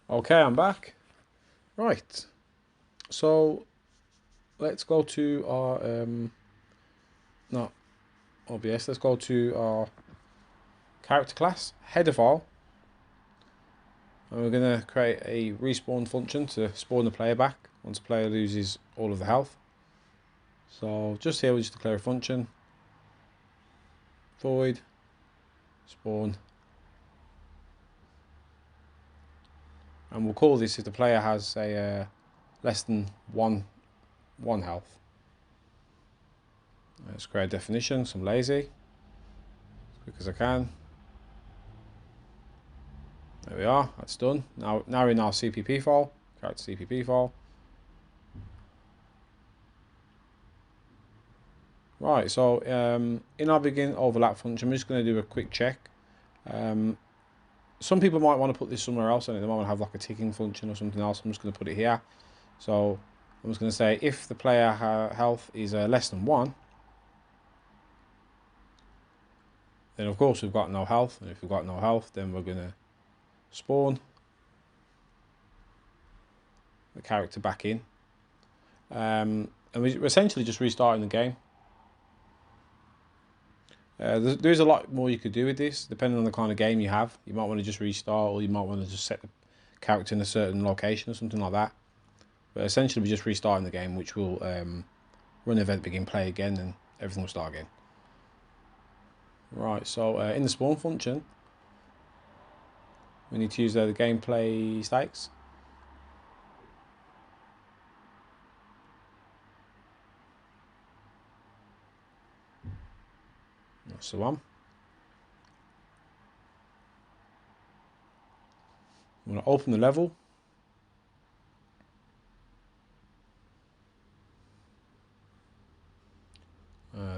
Okay, I'm back. Right. So let's go to our not OBS. Let's go to our character class, head of all, and we're gonna create a respawn function to spawn the player back once the player loses all of the health. So just here we just declare a function, void spawn, and we'll call this if the player has a less than one health. Let's create a definition. So I'm lazy, as quick as I can. There we are, that's done. Now we're in our CPP file, character CPP file. Right, so in our begin overlap function, we're just going to do a quick check. Some people might want to put this somewhere else, and they might want to have like a ticking function or something else. I'm just going to put it here. So I'm just going to say if the player health is less than 1, then of course we've got no health, and if we've got no health, then we're going to spawn the character back in, and we're essentially just restarting the game. There's a lot more you could do with this, depending on the kind of game you have. You might want to just restart, or you might want to just set the character in a certain location or something like that. But essentially, we're just restarting the game, which will run event begin play again, and everything will start again. Right, so in the spawn function, we need to use the gameplay stakes. That's the one. I'm going to open the level.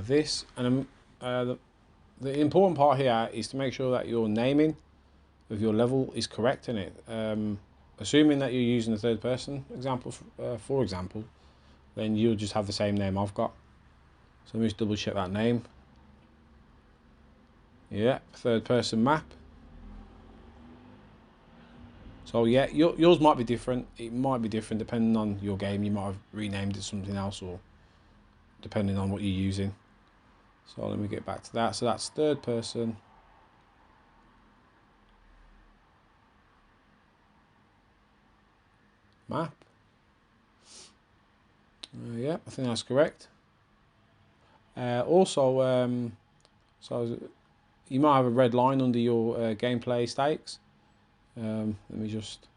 This, and the important part here is to make sure that your naming of your level is correct in it. Assuming that you're using the third person example, for example, then you'll just have the same name I've got. So let me just double check that name. Yeah, third person map. So yeah, yours might be different. It might be different depending on your game. You might have renamed it something else, or depending on what you're using. So let me get back to that. So that's third person. Map. Yeah, I think that's correct. Also, so you might have a red line under your gameplay stakes. Let me just,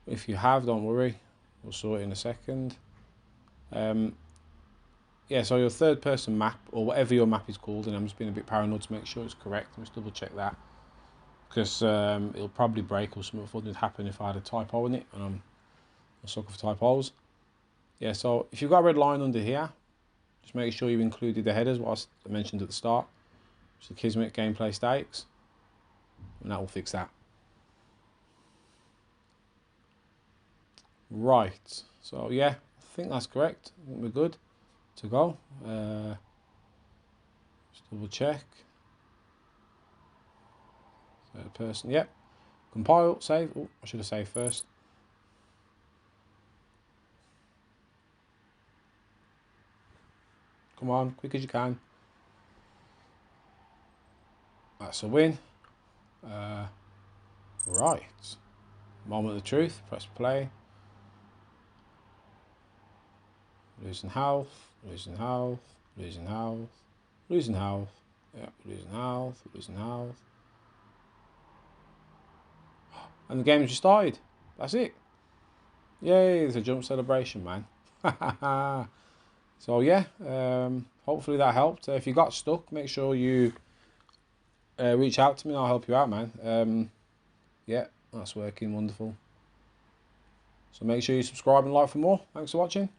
if you have, don't worry, we'll sort it in a second. Yeah, so your third person map, or whatever your map is called, and I'm just being a bit paranoid to make sure it's correct. Let's double check that, because it'll probably break or something would happen if I had a typo in it, and I'm a sucker for typos. Yeah, so if you've got a red line under here, just make sure you included the headers, what I mentioned at the start, which is the Kismet gameplay stakes, and that will fix that. Right, so yeah, I think that's correct. I think we're good to go. Just double check. Third person, yep. Compile, save. Oh, I should have saved first. Come on, quick as you can. That's a win. Right. Moment of truth. Press play. Losing health. Losing health. Losing health. Losing health. Yeah, losing health. Losing health. And the game's just started. That's it. Yay, there's a jump celebration, man. So yeah, hopefully that helped. If you got stuck, make sure you reach out to me and I'll help you out, man. Yeah, that's working wonderful. So make sure you subscribe and like for more. Thanks for watching.